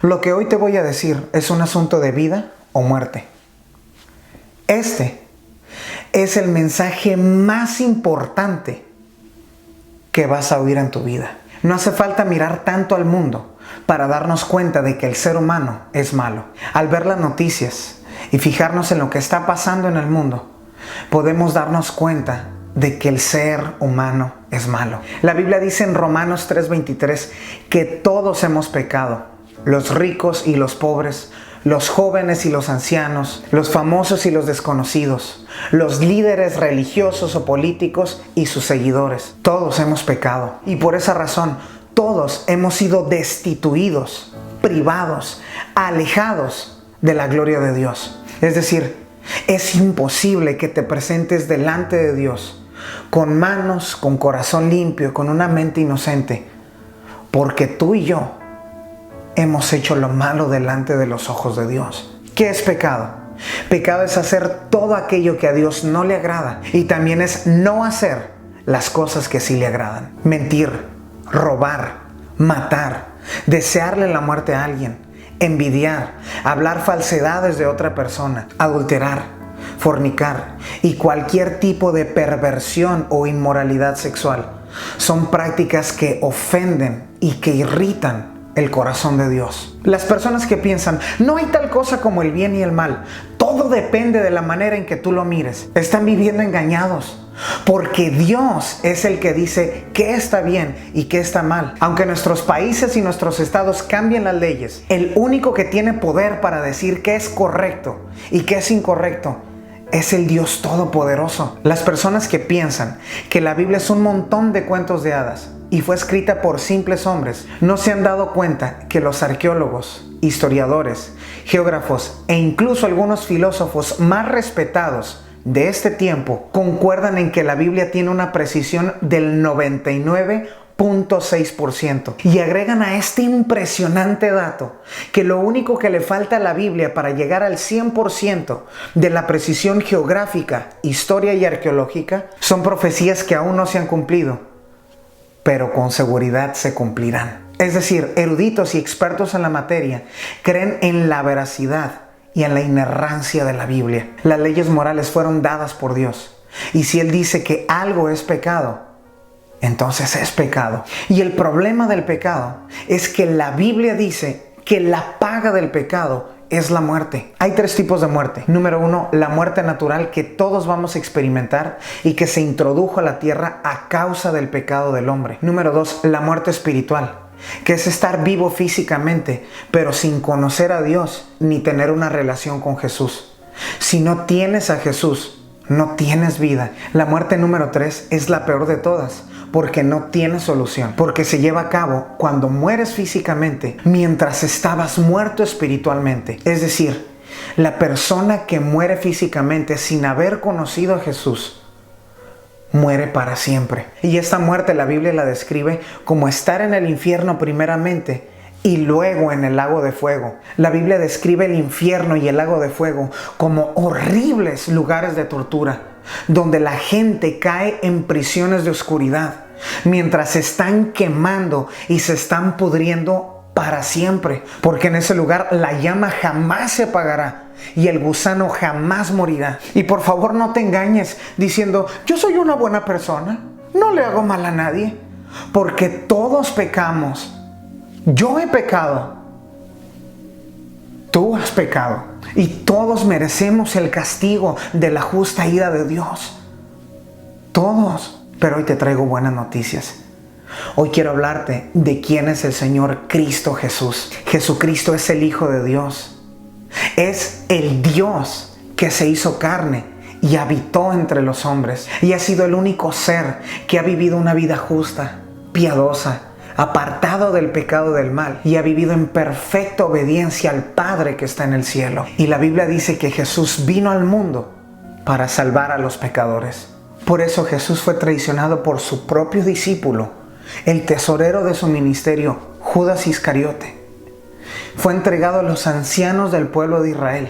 Lo que hoy te voy a decir es un asunto de vida o muerte. Este es el mensaje más importante que vas a oír en tu vida. No hace falta mirar tanto al mundo para darnos cuenta de que el ser humano es malo. Al ver las noticias y fijarnos en lo que está pasando en el mundo, podemos darnos cuenta de que el ser humano es malo. La Biblia dice en Romanos 3:23 que todos hemos pecado. Los ricos y los pobres, los jóvenes y los ancianos, los famosos y los desconocidos, los líderes religiosos o políticos y sus seguidores. Todos hemos pecado y por esa razón todos hemos sido destituidos, privados, alejados de la gloria de Dios. Es decir, es imposible que te presentes delante de Dios con manos, con corazón limpio, con una mente inocente, porque tú y yo hemos hecho lo malo delante de los ojos de Dios. ¿Qué es pecado? Pecado es hacer todo aquello que a Dios no le agrada y también es no hacer las cosas que sí le agradan. Mentir, robar, matar, desearle la muerte a alguien, envidiar, hablar falsedades de otra persona, adulterar, fornicar y cualquier tipo de perversión o inmoralidad sexual. Son prácticas que ofenden y que irritan el corazón de Dios. Las personas que piensan, no hay tal cosa como el bien y el mal, todo depende de la manera en que tú lo mires, están viviendo engañados, porque Dios es el que dice qué está bien y qué está mal. Aunque nuestros países y nuestros estados cambien las leyes, el único que tiene poder para decir qué es correcto y qué es incorrecto es el Dios Todopoderoso. Las personas que piensan que la Biblia es un montón de cuentos de hadas y fue escrita por simples hombres, no se han dado cuenta que los arqueólogos, historiadores, geógrafos e incluso algunos filósofos más respetados de este tiempo concuerdan en que la Biblia tiene una precisión del 99.6% y agregan a este impresionante dato que lo único que le falta a la Biblia para llegar al 100% de la precisión geográfica, historia y arqueológica son profecías que aún no se han cumplido, pero con seguridad se cumplirán. Es decir, eruditos y expertos en la materia creen en la veracidad y en la inerrancia de la Biblia. Las leyes morales fueron dadas por Dios. Y si Él dice que algo es pecado, entonces es pecado. Y el problema del pecado es que la Biblia dice que la paga del pecado es la muerte. Hay tres tipos de muerte. Número uno, la muerte natural que todos vamos a experimentar y que se introdujo a la tierra a causa del pecado del hombre. Número dos, la muerte espiritual, que es estar vivo físicamente, pero sin conocer a Dios ni tener una relación con Jesús. Si no tienes a Jesús, no tienes vida. La muerte número 3 es la peor de todas, porque no tiene solución, porque se lleva a cabo cuando mueres físicamente mientras estabas muerto espiritualmente. Es decir, la persona que muere físicamente sin haber conocido a Jesús muere para siempre. Y esta muerte la Biblia la describe como estar en el infierno primeramente y luego en el lago de fuego. La Biblia describe el infierno y el lago de fuego como horribles lugares de tortura, donde la gente cae en prisiones de oscuridad, mientras se están quemando y se están pudriendo para siempre, porque en ese lugar la llama jamás se apagará y el gusano jamás morirá. Y por favor no te engañes diciendo, yo soy una buena persona, no le hago mal a nadie, porque todos pecamos. Yo he pecado, tú has pecado y todos merecemos el castigo de la justa ira de Dios. Todos. Pero hoy te traigo buenas noticias. Hoy quiero hablarte de quién es el Señor Cristo Jesús. Jesucristo es el Hijo de Dios. Es el Dios que se hizo carne y habitó entre los hombres. Y ha sido el único ser que ha vivido una vida justa, piadosa, apartado del pecado del mal y ha vivido en perfecta obediencia al Padre que está en el cielo. Y la Biblia dice que Jesús vino al mundo para salvar a los pecadores. Por eso Jesús fue traicionado por su propio discípulo, el tesorero de su ministerio, Judas Iscariote. Fue entregado a los ancianos del pueblo de Israel,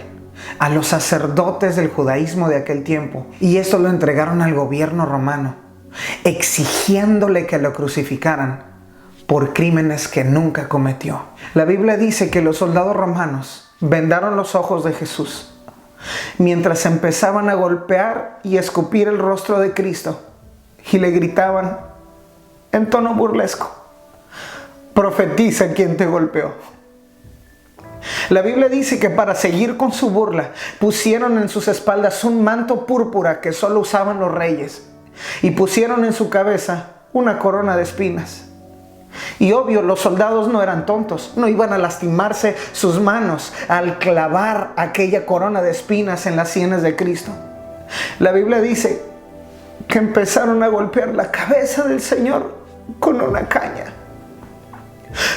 a los sacerdotes del judaísmo de aquel tiempo, y esto lo entregaron al gobierno romano, exigiéndole que lo crucificaran por crímenes que nunca cometió. La Biblia dice que los soldados romanos vendaron los ojos de Jesús mientras empezaban a golpear y escupir el rostro de Cristo y le gritaban en tono burlesco: profetiza quien te golpeó. La Biblia dice que para seguir con su burla pusieron en sus espaldas un manto púrpura que solo usaban los reyes y pusieron en su cabeza una corona de espinas. Y obvio, los soldados no eran tontos, no iban a lastimarse sus manos al clavar aquella corona de espinas en las sienes de Cristo. La Biblia dice que empezaron a golpear la cabeza del Señor con una caña.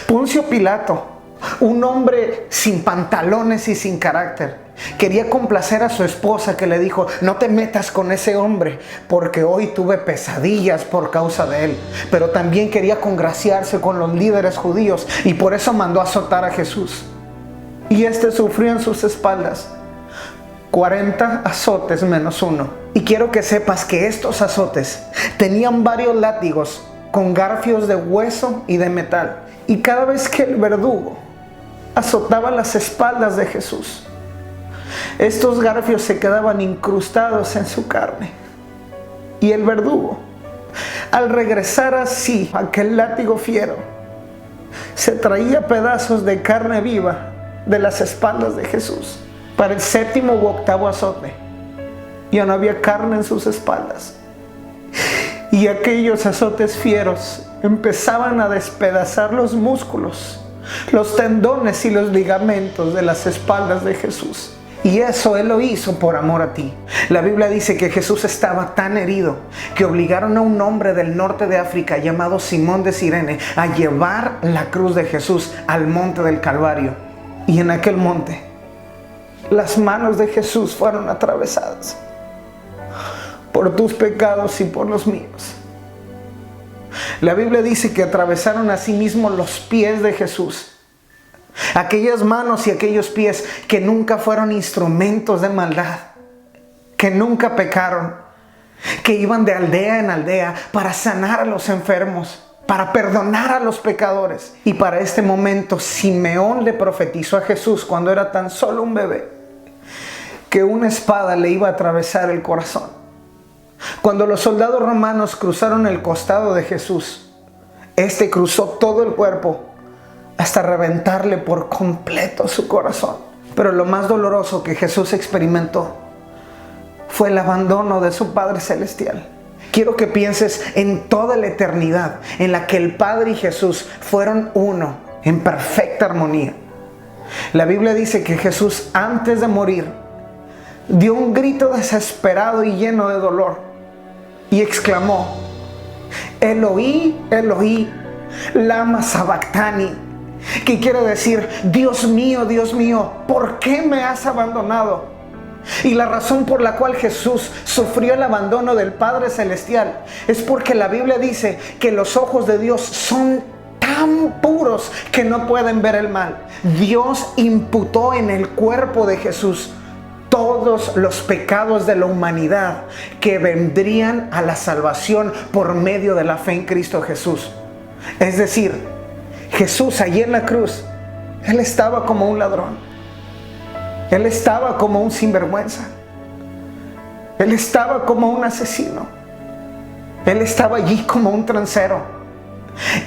Poncio Pilato, un hombre sin pantalones y sin carácter, quería complacer a su esposa, que le dijo: no te metas con ese hombre porque hoy tuve pesadillas por causa de él. Pero también quería congraciarse con los líderes judíos y por eso mandó a azotar a Jesús. Y este sufrió en sus espaldas 40 azotes menos uno. Y quiero que sepas que estos azotes tenían varios látigos con garfios de hueso y de metal. Y cada vez que el verdugo azotaba las espaldas de Jesús, estos garfios se quedaban incrustados en su carne. Y el verdugo, al regresar así aquel látigo fiero, se traía pedazos de carne viva de las espaldas de Jesús. Para el séptimo u octavo azote, ya no había carne en sus espaldas. Y aquellos azotes fieros empezaban a despedazar los músculos, los tendones y los ligamentos de las espaldas de Jesús. Y eso Él lo hizo por amor a ti. La Biblia dice que Jesús estaba tan herido que obligaron a un hombre del norte de África llamado Simón de Cirene a llevar la cruz de Jesús al monte del Calvario. Y en aquel monte, las manos de Jesús fueron atravesadas por tus pecados y por los míos. La Biblia dice que atravesaron asimismo los pies de Jesús. Aquellas manos y aquellos pies que nunca fueron instrumentos de maldad, que nunca pecaron, que iban de aldea en aldea para sanar a los enfermos, para perdonar a los pecadores. Y para este momento Simeón le profetizó a Jesús, cuando era tan solo un bebé, que una espada le iba a atravesar el corazón. Cuando los soldados romanos cruzaron el costado de Jesús, este cruzó todo el cuerpo hasta reventarle por completo su corazón. Pero lo más doloroso que Jesús experimentó fue el abandono de su Padre Celestial. Quiero que pienses en toda la eternidad en la que el Padre y Jesús fueron uno, en perfecta armonía. La Biblia dice que Jesús, antes de morir, dio un grito desesperado y lleno de dolor y exclamó: Eloí, Eloí, lama sabactani, que quiere decir: Dios mío, ¿por qué me has abandonado? Y la razón por la cual Jesús sufrió el abandono del Padre Celestial es porque la Biblia dice que los ojos de Dios son tan puros que no pueden ver el mal. Dios imputó en el cuerpo de Jesús todos los pecados de la humanidad que vendrían a la salvación por medio de la fe en Cristo Jesús. Es decir, Jesús allí en la cruz, Él estaba como un ladrón. Él estaba como un sinvergüenza. Él estaba como un asesino. Él estaba allí como un transero.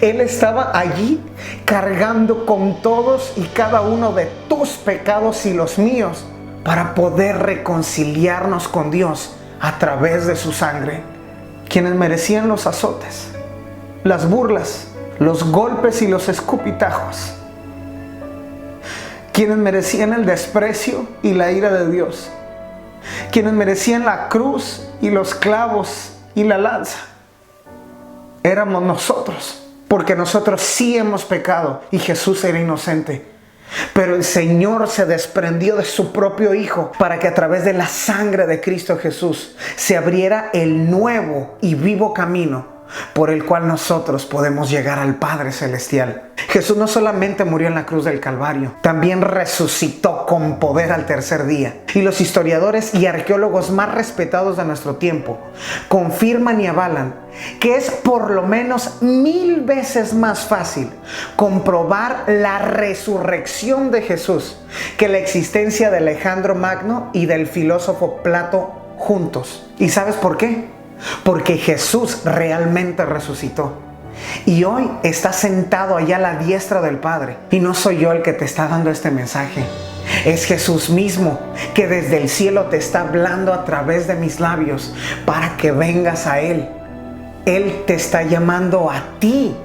Él estaba allí cargando con todos y cada uno de tus pecados y los míos para poder reconciliarnos con Dios a través de su sangre. Quienes merecían los azotes, las burlas, los golpes y los escupitajos, quienes merecían el desprecio y la ira de Dios, quienes merecían la cruz y los clavos y la lanza, éramos nosotros, porque nosotros sí hemos pecado y Jesús era inocente. Pero el Señor se desprendió de su propio Hijo para que a través de la sangre de Cristo Jesús se abriera el nuevo y vivo camino por el cual nosotros podemos llegar al Padre Celestial. Jesús no solamente murió en la cruz del Calvario, también resucitó con poder al tercer día. Y los historiadores y arqueólogos más respetados de nuestro tiempo confirman y avalan que es por lo menos 1000 veces más fácil comprobar la resurrección de Jesús que la existencia de Alejandro Magno y del filósofo Plato juntos. ¿Y sabes por qué? Porque Jesús realmente resucitó y hoy está sentado allá a la diestra del Padre. Y no soy yo el que te está dando este mensaje, es Jesús mismo que desde el cielo te está hablando a través de mis labios para que vengas a Él. Él te está llamando a ti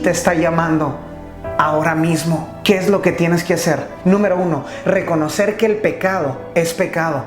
te está llamando ahora mismo. ¿Qué es lo que tienes que hacer? Número 1, reconocer que el pecado es pecado.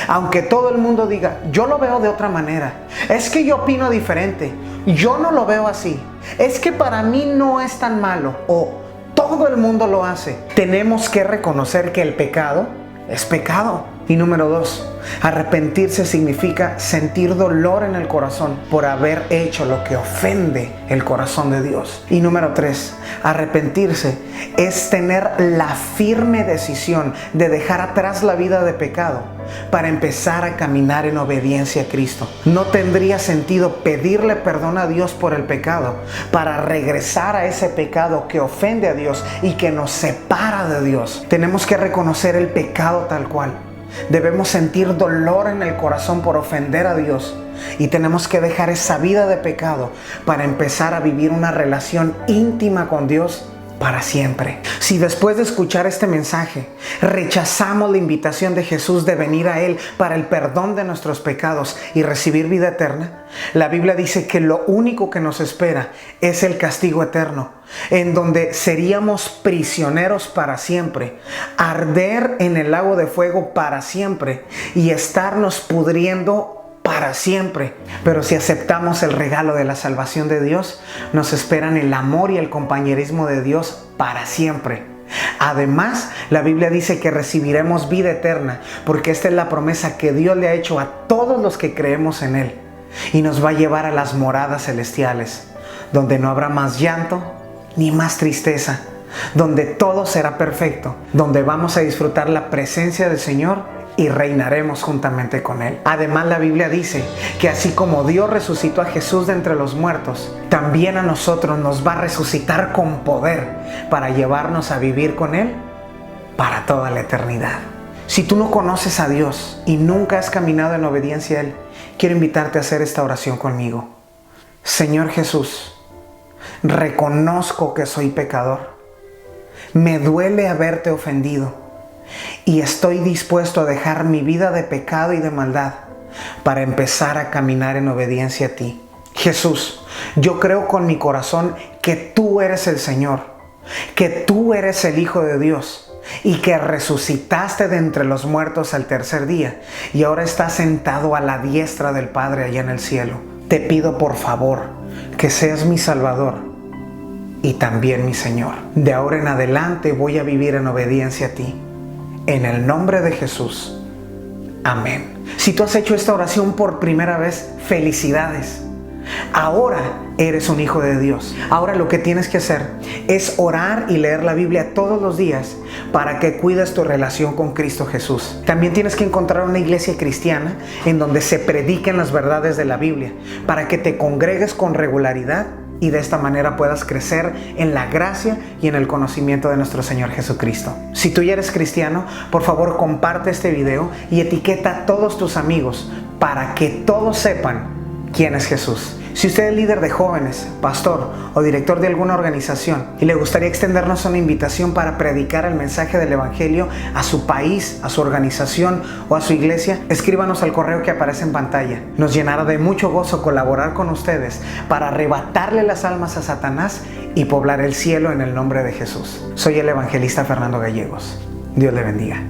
Aunque todo el mundo diga, yo lo veo de otra manera, es que yo opino diferente, yo no lo veo así, es que para mí no es tan malo, o todo el mundo lo hace. Tenemos que reconocer que el pecado es pecado. Y número 2, arrepentirse significa sentir dolor en el corazón por haber hecho lo que ofende el corazón de Dios. Y número 3, arrepentirse es tener la firme decisión de dejar atrás la vida de pecado para empezar a caminar en obediencia a Cristo. No tendría sentido pedirle perdón a Dios por el pecado para regresar a ese pecado que ofende a Dios y que nos separa de Dios. Tenemos que reconocer el pecado tal cual. Debemos sentir dolor en el corazón por ofender a Dios y tenemos que dejar esa vida de pecado para empezar a vivir una relación íntima con Dios para siempre. Si después de escuchar este mensaje rechazamos la invitación de Jesús de venir a Él para el perdón de nuestros pecados y recibir vida eterna, la Biblia dice que lo único que nos espera es el castigo eterno, en donde seríamos prisioneros para siempre, arder en el lago de fuego para siempre y estarnos pudriendo para siempre. Pero si aceptamos el regalo de la salvación de Dios, nos esperan el amor y el compañerismo de Dios para siempre. Además, la Biblia dice que recibiremos vida eterna, porque esta es la promesa que Dios le ha hecho a todos los que creemos en Él, y nos va a llevar a las moradas celestiales, donde no habrá más llanto ni más tristeza, donde todo será perfecto, donde vamos a disfrutar la presencia del Señor y reinaremos juntamente con Él. Además, la Biblia dice que así como Dios resucitó a Jesús de entre los muertos, también a nosotros nos va a resucitar con poder para llevarnos a vivir con Él para toda la eternidad. Si tú no conoces a Dios y nunca has caminado en obediencia a Él, quiero invitarte a hacer esta oración conmigo. Señor Jesús, reconozco que soy pecador. Me duele haberte ofendido y estoy dispuesto a dejar mi vida de pecado y de maldad para empezar a caminar en obediencia a ti. Jesús, yo creo con mi corazón que tú eres el Señor, que tú eres el Hijo de Dios y que resucitaste de entre los muertos al tercer día y ahora estás sentado a la diestra del Padre allá en el cielo. Te pido por favor que seas mi Salvador y también mi Señor. De ahora en adelante voy a vivir en obediencia a ti. En el nombre de Jesús. Amén. Si tú has hecho esta oración por primera vez, felicidades. Ahora eres un hijo de Dios. Ahora lo que tienes que hacer es orar y leer la Biblia todos los días para que cuides tu relación con Cristo Jesús. También tienes que encontrar una iglesia cristiana en donde se prediquen las verdades de la Biblia para que te congregues con regularidad y de esta manera puedas crecer en la gracia y en el conocimiento de nuestro Señor Jesucristo. Si tú ya eres cristiano, por favor comparte este video y etiqueta a todos tus amigos para que todos sepan quién es Jesús. Si usted es líder de jóvenes, pastor o director de alguna organización y le gustaría extendernos una invitación para predicar el mensaje del Evangelio a su país, a su organización o a su iglesia, escríbanos al correo que aparece en pantalla. Nos llenará de mucho gozo colaborar con ustedes para arrebatarle las almas a Satanás y poblar el cielo en el nombre de Jesús. Soy el evangelista Fernando Gallegos. Dios le bendiga.